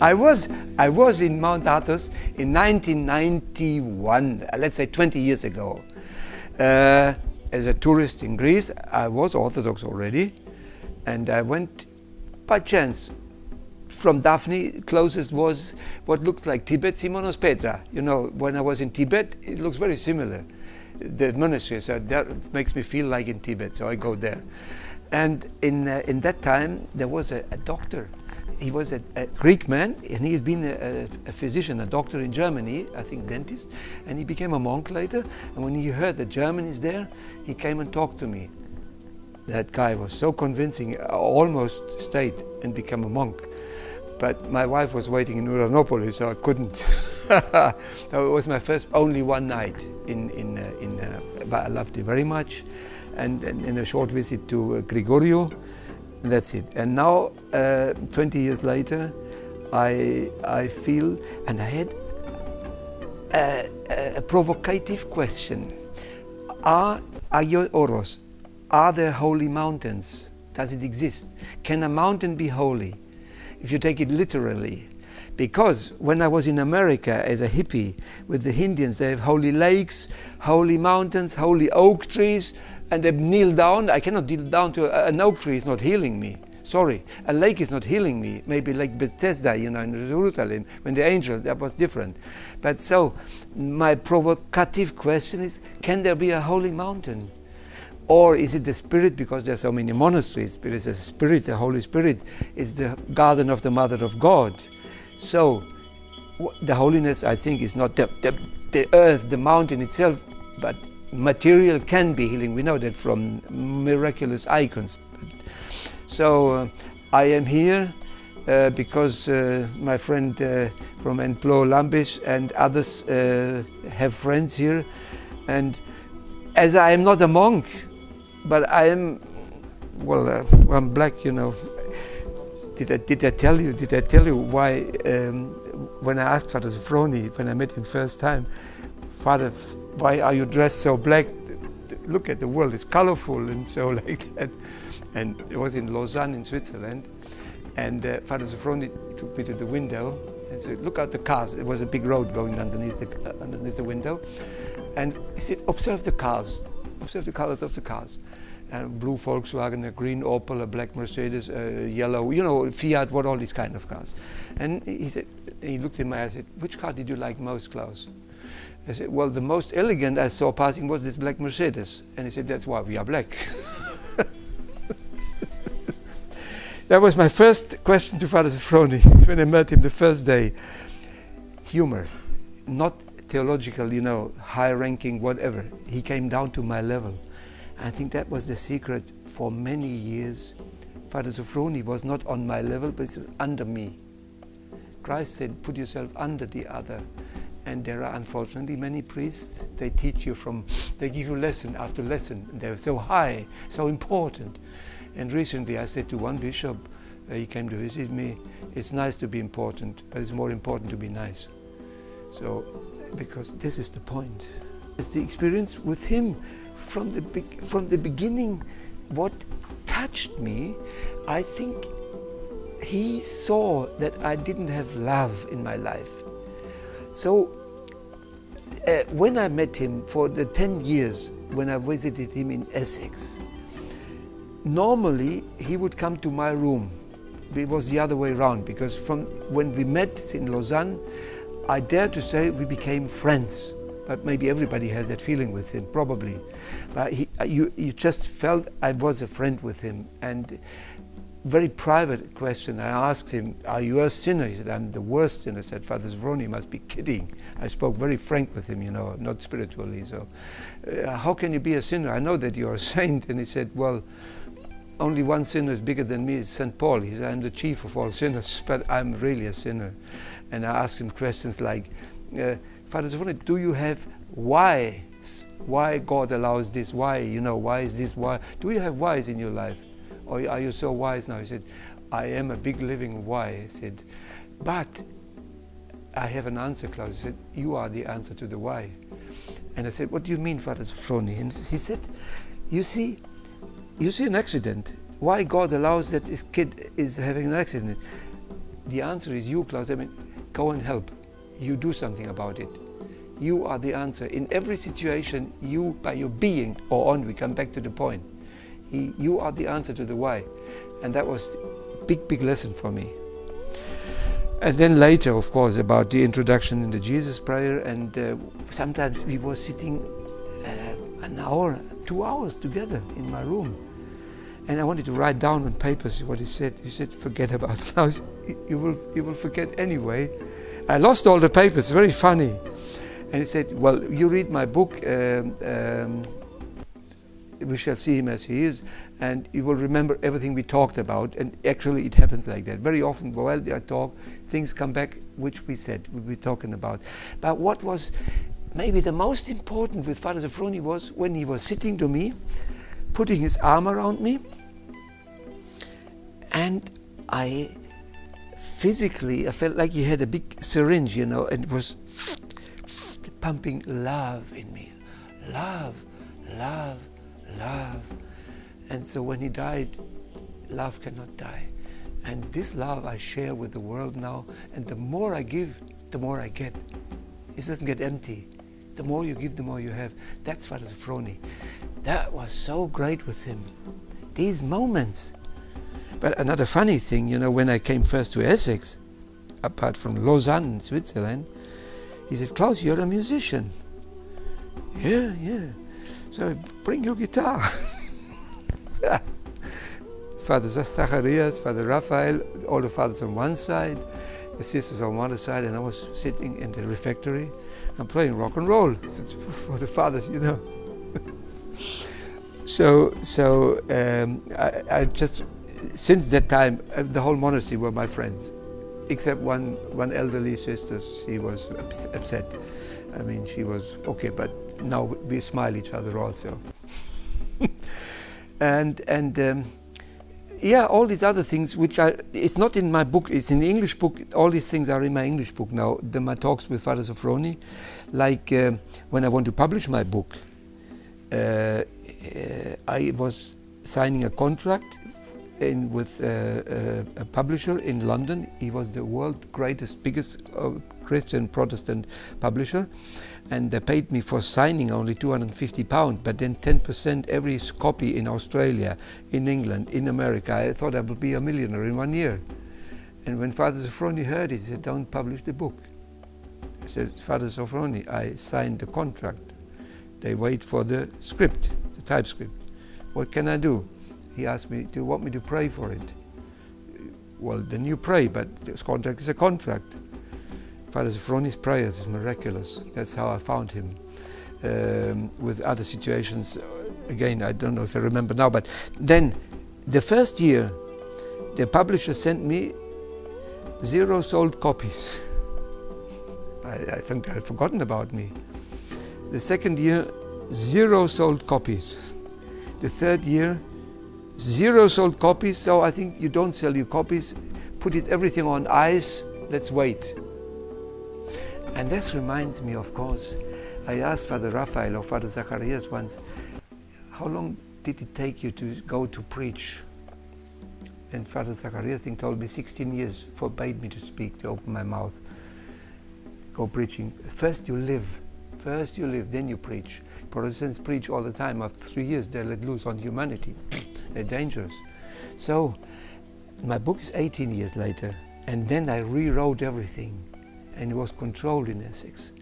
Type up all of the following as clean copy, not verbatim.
I was in Mount Athos in 1991, let's say 20 years ago, as a tourist in Greece. I was Orthodox already, and I went by chance from Daphne. Closest was what looked like Tibet, Simonos Petra. You know, when I was in Tibet, it looks very similar, the monastery, so that makes me feel like in Tibet, so I go there. And in that time, there was a doctor. He was a Greek man, and he has been a physician, a doctor in Germany, I think dentist, and he became a monk later. And when he heard that Germany is there, he came and talked to me. That guy was so convincing, I almost stayed and became a monk. But my wife was waiting in Uranopolis, so I couldn't. So it was my first, only one night but I loved it very much. And a short visit to Gregorio. And that's it. And now, 20 years later, I feel, and I had a provocative question. Agio Όρος, are there holy mountains? Does it exist? Can a mountain be holy? If you take it literally. Because when I was in America as a hippie with the Indians, they have holy lakes, holy mountains, holy oak trees, and they kneel down. I cannot kneel down to an oak tree, is not healing me. Sorry, a lake is not healing me. Maybe like Bethesda, you know, in Jerusalem, when the angel, that was different. But so, my provocative question is, can there be a holy mountain? Or is it the Spirit, because there are so many monasteries, but it's a Spirit, the Holy Spirit is the garden of the Mother of God. So, the holiness, I think, is not the earth, the mountain itself, but material can be healing. We know that from miraculous icons. So I am here because my friend from Entplo Lambis and others have friends here. And as I am not a monk, but I am, well, I'm black, you know. Did I tell you why, when I asked Father Sophroni, when I met him first time, Father, why are you dressed so black? Look at the world, it's colorful and so like that. And it was in Lausanne in Switzerland. And Father Sophroni took me to the window and said, look out the cars. It was a big road going underneath the window. And he said, observe the cars of the cars. A blue Volkswagen, a green Opel, a black Mercedes, a yellow, you know, Fiat, what, all these kind of cars. And he said, he looked in my eyes and said, which car did you like most, Klaus? I said, well, the most elegant I saw passing was this black Mercedes. And he said, that's why we are black. That was my first question to Father Sophroni when I met him the first day. Humor, not theological, you know, high-ranking, whatever. He came down to my level. I think that was the secret for many years. Father Sophroni was not on my level, but he was under me. Christ said, put yourself under the other. And there are unfortunately many priests, they teach you they give you lesson after lesson. They're so high, so important. And recently I said to one bishop, he came to visit me, it's nice to be important, but it's more important to be nice. So, because this is the point. It's the experience with him from the beginning. What touched me, I think he saw that I didn't have love in my life. So when I met him for the 10 years, when I visited him in Essex, normally he would come to my room. It was the other way around, because from when we met in Lausanne, I dare to say we became friends. But maybe everybody has that feeling with him, probably. But you just felt I was a friend with him. And very private question, I asked him, are you a sinner? He said, I'm the worst sinner. I said, Father Sophroni must be kidding. I spoke very frank with him, you know, not spiritually. So, how can you be a sinner? I know that you're a saint. And he said, well, only one sinner is bigger than me, is St. Paul. He said, I'm the chief of all sinners, but I'm really a sinner. And I asked him questions like, Father Sophroni, do you have why God allows this? Why, you know, why is this? Why? Do you have whys in your life? Or are you so wise now? He said, I am a big living why. He said, but I have an answer, Klaus. He said, you are the answer to the why. And I said, what do you mean, Father Sophroni? And he said, you see an accident. Why God allows that this kid is having an accident? the answer is you, Klaus. I mean, go and help. You do something about it. You are the answer. In every situation, you, by your being, or on, we come back to the point. You are the answer to the why. And that was a big, big lesson for me. And then later, of course, about the introduction in the Jesus prayer, and sometimes we were sitting an hour, 2 hours together in my room. And I wanted to write down on papers what he said. He said, forget about Klaus, you will forget anyway. I lost all the papers, very funny. And he said, well, you read my book, We Shall See Him As He Is, and you will remember everything we talked about. And actually it happens like that. Very often while I talk, things come back which we said, we were talking about. But what was maybe the most important with Father Sophroni was when he was sitting to me, putting his arm around me, and I felt like he had a big syringe, you know, and it was pumping love in me. Love, love, love. And so when he died, love cannot die. And this love I share with the world now, and the more I give, the more I get. It doesn't get empty. The more you give, the more you have. That's Father Sophroni. That was so great with him. These moments. But another funny thing, you know, when I came first to Essex, apart from Lausanne, Switzerland, he said, Klaus, you're a musician. Yeah, yeah. So bring your guitar. Father Zacharias, Father Raphael, all the fathers on one side, the sisters on one other side, and I was sitting in the refectory. I'm playing rock and roll for the fathers, you know. I just, since that time, the whole monastery were my friends, except one elderly sister. She was upset. I mean, she was okay, but now we smile each other also. Yeah, all these other things, which it's not in my book, it's in the English book. All these things are in my English book now, my talks with Father Sophroni. Like when I want to publish my book, I was signing a contract with a publisher in London. He was the world's biggest Christian Protestant publisher, and they paid me for signing only £250, but then 10% every copy in Australia, in England, in America. I thought I would be a millionaire in 1 year. And when Father Sophroni heard it, he said, don't publish the book. I said, Father Sophroni, I signed the contract. They wait for the script, the typescript. What can I do? He asked me, do you want me to pray for it? Well, then you pray, but this contract is a contract. Father Sophroni's prayers is miraculous. That's how I found him. With other situations, again, I don't know if I remember now, but then the first year, the publisher sent me 0 sold copies. I think they had forgotten about me. The second year, 0 sold copies. The third year, 0 sold copies. So I think you don't sell your copies, put everything on ice, let's wait. And this reminds me, of course, I asked Father Raphael or Father Zacharias once, how long did it take you to go to preach? And Father Zacharias, I think, told me 16 years, forbade me to speak, to open my mouth, go preaching. First you live, then you preach. Protestants preach all the time. After 3 years, they're let loose on humanity. They're dangerous. So my book is 18 years later, and then I rewrote everything. And it was controlled in Essex.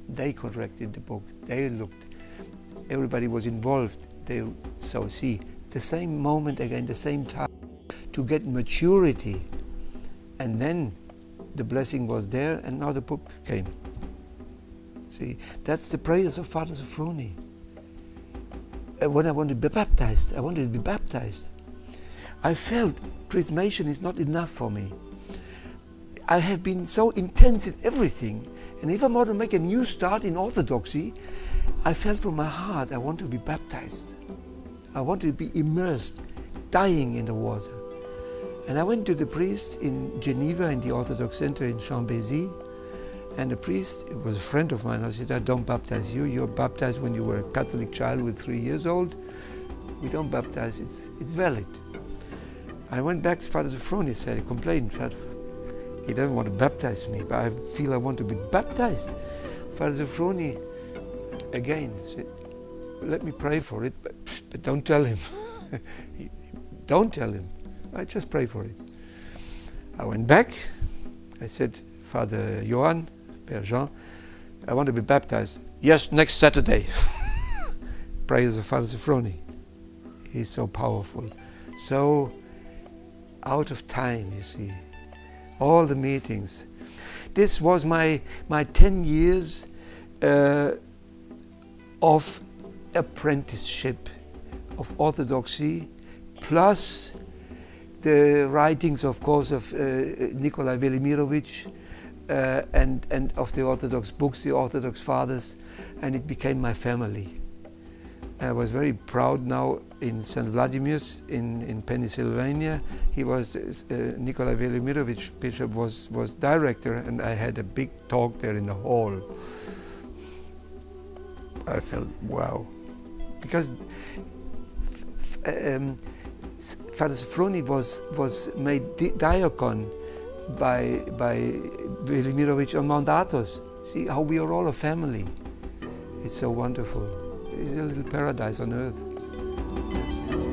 They corrected the book. They looked. Everybody was involved. So see, the same moment again, the same time, to get maturity. And then the blessing was there, and now the book came. See, that's the prayers of Father Sophroni. When I wanted to be baptized, I felt chrismation is not enough for me. I have been so intense in everything, and if I want to make a new start in Orthodoxy, I felt from my heart I want to be baptized. I want to be immersed, dying in the water. And I went to the priest in Geneva, in the Orthodox Center in Chambézy, and the priest, it was a friend of mine, I said, I don't baptize you. You're baptized when you were a Catholic child with 3 years old. We don't baptize, it's valid. I went back to Father Sophroni, said, I complained. he doesn't want to baptize me, but I feel I want to be baptized. Father Sophroni again said, let me pray for it, but don't tell him. Don't tell him. I just pray for it. I went back. I said, Father Johann, Père Jean, I want to be baptized. Yes, next Saturday. Praise the Father Sophroni. He's so powerful. So out of time, you see. All the meetings. This was my 10 years of apprenticeship of orthodoxy, plus the writings, of course, of Nikolai Velimirovich and of the Orthodox books, the Orthodox fathers, and it became my family. I was very proud now in St. Vladimir's in Pennsylvania. He was, Nikolai Velimirovich, bishop, was director, and I had a big talk there in the hall. I felt, wow. Because Father Sophroni was made diacon by Velimirovich on Mount Athos. See how we are all a family. It's so wonderful. It's a little paradise on earth. Yes, yes.